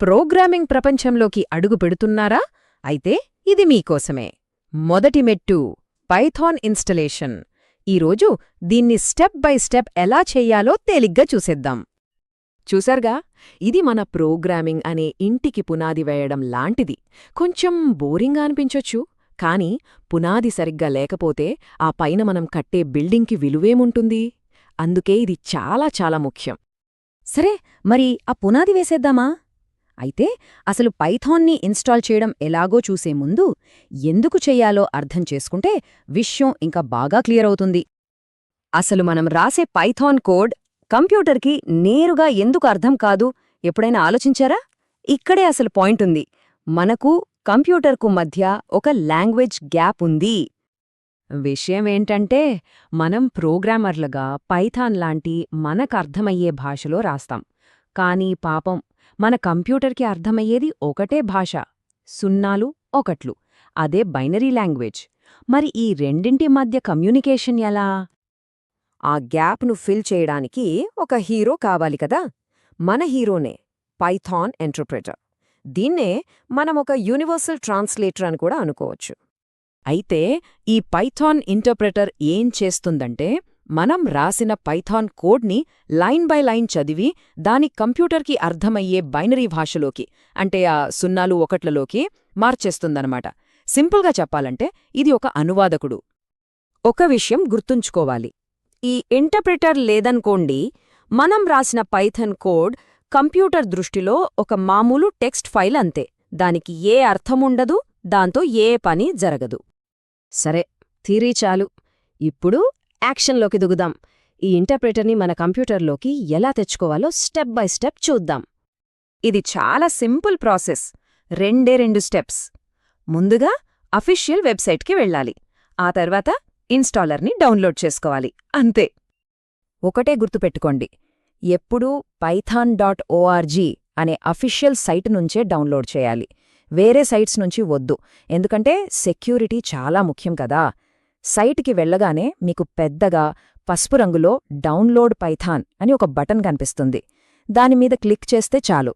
Programming ప్రపంచంలోకి అడుగు పెడుతున్నారా? అయితే ఇది మీకోసమే. మొదటి మెట్టు పైథాన్ ఇన్స్టలేషన్. ఈరోజు దీన్ని స్టెప్ బై స్టెప్ ఎలా చెయ్యాలో తేలిగ్గా చూసేద్దాం. చూసారుగా, ఇది మన ప్రోగ్రామింగ్ అనే ఇంటికి పునాది వేయడం లాంటిది. కొంచెం బోరింగ్గా అనిపించొచ్చు, కానీ పునాది సరిగ్గా లేకపోతే ఆ పైన మనం కట్టే బిల్డింగ్కి విలువేముంటుంది? అందుకే ఇది చాలా చాలా ముఖ్యం. సరే, మరి ఆ పునాది వేసేద్దామా? అయితే అసలు పైథాన్ని ఇన్స్టాల్ చేయడం ఎలాగో చూసే ముందు ఎందుకు చెయ్యాలో అర్థం చేసుకుంటే విషయం ఇంకా బాగా క్లియర్ అవుతుంది. అసలు మనం రాసే పైథాన్ కోడ్ కంప్యూటర్కి నేరుగా ఎందుకు అర్థం కాదు ఎప్పుడైనా ఆలోచించారా? ఇక్కడే అసలు పాయింట్ ఉంది. మనకు కంప్యూటర్కు మధ్య ఒక లాంగ్వేజ్ గ్యాప్ ఉంది. విషయమేంటంటే, మనం ప్రోగ్రామర్లుగా పైథాన్ లాంటి మనకర్థమయ్యే భాషలో రాస్తాం. కానీ పాపం మన కంప్యూటర్కి అర్థమయ్యేది ఒకటే భాష, సున్నాలు ఒకట్లు. అదే బైనరీ లాంగ్వేజ్. మరి ఈ రెండింటి మధ్య కమ్యూనికేషన్ ఎలా? ఆ గ్యాప్ను ఫిల్ చేయడానికి ఒక హీరో కావాలి కదా. మన హీరోనే పైథాన్ ఇంటర్ప్రెటర్. దీన్నే మనం ఒక యూనివర్సల్ ట్రాన్స్లేటర్ అని కూడా అనుకోవచ్చు. అయితే ఈ పైథాన్ ఇంటర్ప్రెటర్ ఏం చేస్తుందంటే, మనం రాసిన పైథాన్ కోడ్ని లైన్ బై లైన్ చదివి దాని కంప్యూటర్కి అర్థమయ్యే బైనరీ భాషలోకి, అంటే ఆ సున్నాలు ఒకట్లలోకి మార్చేస్తుందనమాట. సింపుల్గా చెప్పాలంటే ఇది ఒక అనువాదకుడు. ఒక విషయం గుర్తుంచుకోవాలి. ఈ ఇంటర్ప్రెటర్ లేదనుకోండి, మనం రాసిన పైథాన్ కోడ్ కంప్యూటర్ దృష్టిలో ఒక మామూలు టెక్స్ట్ ఫైల్ అంతే. దానికి ఏ అర్థముండదు, దాంతో ఏ పని జరగదు. సరే, థియరీ చాలు. ఇప్పుడు యాక్షన్లోకి దిగుదాం. ఈ ఇంటర్ప్రెటర్ని మన కంప్యూటర్లోకి ఎలా తెచ్చుకోవాలో స్టెప్ బై స్టెప్ చూద్దాం. ఇది చాలా సింపుల్ ప్రాసెస్. రెండు స్టెప్స్. ముందుగా అఫీషియల్ వెబ్సైట్కి వెళ్ళాలి. ఆ తర్వాత ఇన్స్టాలర్ని డౌన్లోడ్ చేసుకోవాలి. అంతే. ఒకటే గుర్తుపెట్టుకోండి, ఎప్పుడూ python.org అనే అఫీషియల్ సైట్ నుంచే డౌన్లోడ్ చేయాలి. వేరే సైట్స్ నుంచి వద్దు, ఎందుకంటే సెక్యూరిటీ చాలా ముఖ్యం కదా. సైట్కి వెళ్ళగానే మీకు పెద్దగా పసుపు రంగులో డౌన్లోడ్ పైథాన్ అని ఒక బటన్ కనిపిస్తుంది. దానిమీద క్లిక్ చేస్తే చాలు.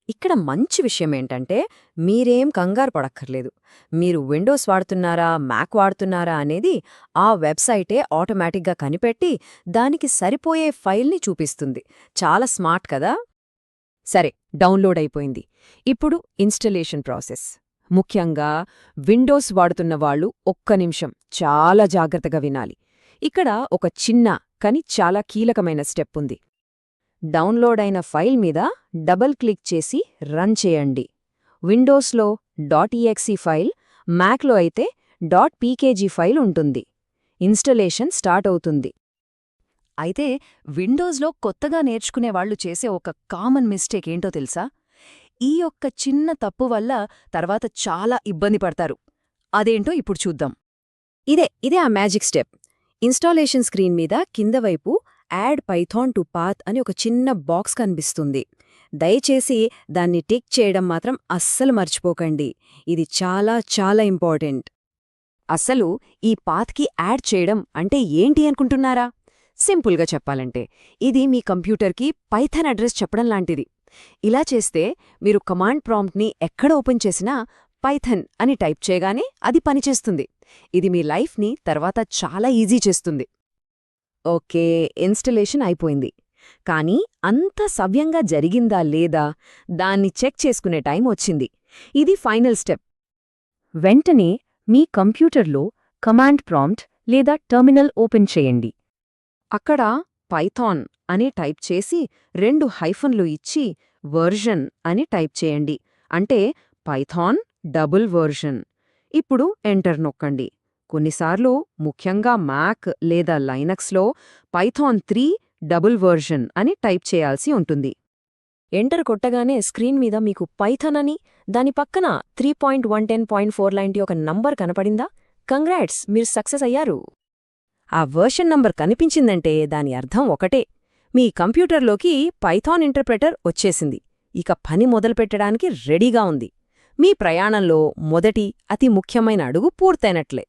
ఇక్కడ మంచి విషయమేంటంటే, మీరేం కంగారు పడక్కర్లేదు. మీరు విండోస్ వాడుతున్నారా, మ్యాక్ వాడుతున్నారా అనేది ఆ వెబ్సైటే ఆటోమేటిక్గా కనిపెట్టి దానికి సరిపోయే ఫైల్ని చూపిస్తుంది. చాలా స్మార్ట్ కదా. సరే, డౌన్లోడ్ అయిపోయింది. ఇప్పుడు ఇన్స్టలేషన్ ప్రాసెస్. ముఖ్యంగా విండోస్ వాడుతున్న వాళ్ళు ఒక్క నిమిషం చాలా జాగ్రత్తగా వినాలి. ఇక్కడ ఒక చిన్న కానీ చాలా కీలకమైన స్టెప్ ఉంది. డౌన్లోడ్ అయిన ఫైల్ మీద డబుల్ క్లిక్ చేసి రన్ చేయండి. విండోస్లో .exe ఫైల్, మ్యాక్లో అయితే .pkg ఫైల్ ఉంటుంది. ఇన్స్టలేషన్ స్టార్ట్ అవుతుంది. అయితే విండోస్లో కొత్తగా నేర్చుకునేవాళ్లు చేసే ఒక కామన్ మిస్టేక్ ఏంటో తెలుసా? ఈ ఒక్క చిన్న తప్పు వల్ల తర్వాత చాలా ఇబ్బంది పడతారు. అదేంటో ఇప్పుడు చూద్దాం. ఇదే ఆ మ్యాజిక్ స్టెప్. ఇన్స్టాలేషన్ స్క్రీన్ మీద కిందవైపు యాడ్ పైథాన్ టు పాత్ అని ఒక చిన్న బాక్స్ కనిపిస్తుంది. దయచేసి దాన్ని టిక్ చేయడం మాత్రం అస్సలు మర్చిపోకండి. ఇది చాలా చాలా ఇంపార్టెంట్. అసలు ఈ పాత్కి యాడ్ చేయడం అంటే ఏంటి అనుకుంటున్నారా? సింపుల్గా చెప్పాలంటే, ఇది మీ కంప్యూటర్కి పైథాన్ అడ్రస్ చెప్పడం లాంటిది. ఇలా చేస్తే మీరు కమాండ్ ప్రాంప్ట్ని ఎక్కడ ఓపెన్ చేసినా పైథాన్ అని టైప్ చేయగానే అది పనిచేస్తుంది. ఇది మీ లైఫ్ని తర్వాత చాలా ఈజీ చేస్తుంది. ఓకే, ఇన్స్టలేషన్ అయిపోయింది. కానీ అంత సవ్యంగా జరిగిందా లేదా దాన్ని చెక్ చేసుకునే టైం వచ్చింది. ఇది ఫైనల్ స్టెప్. వెంటనే మీ కంప్యూటర్లో కమాండ్ ప్రాంప్ట్ లేదా టెర్మినల్ ఓపెన్ చేయండి. అక్కడ పైథాన్ అని టైప్ చేసి 2 హైఫన్లు ఇచ్చి వర్జన్ అని టైప్ చేయండి. అంటే పైథాన్ డబుల్ వర్జన్. ఇప్పుడు ఎంటర్ నొక్కండి. కొన్నిసార్లు, ముఖ్యంగా మ్యాక్ లేదా లైనక్స్లో పైథాన్ 3 డబుల్ వర్జన్ అని టైప్ చేయాల్సి ఉంటుంది. ఎంటర్ కొట్టగానే స్క్రీన్ మీద మీకు పైథాన్ అని, దాని పక్కన 3.110.4 లాంటి ఒక నంబర్ కనపడిందా? కంగ్రాట్స్, మీరు సక్సెస్ అయ్యారు. ఆ వర్షన్ నంబర్ కనిపించిందంటే దాని అర్థం ఒకటే, మీ కంప్యూటర్లోకి పైథాన్ ఇంటర్ప్రెటర్ వచ్చేసింది. ఇక పని మొదలుపెట్టడానికి రెడీగా ఉంది. మీ ప్రయాణంలో మొదటి అతి ముఖ్యమైన అడుగు పూర్తయినట్లే.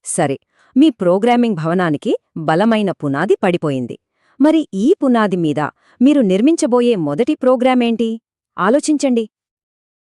సరే, మీ ప్రోగ్రామింగ్ భవనానికి బలమైన పునాది పడిపోయింది. మరి ఈ పునాది మీద మీరు నిర్మించబోయే మొదటి ప్రోగ్రామేంటి? ఆలోచించండి.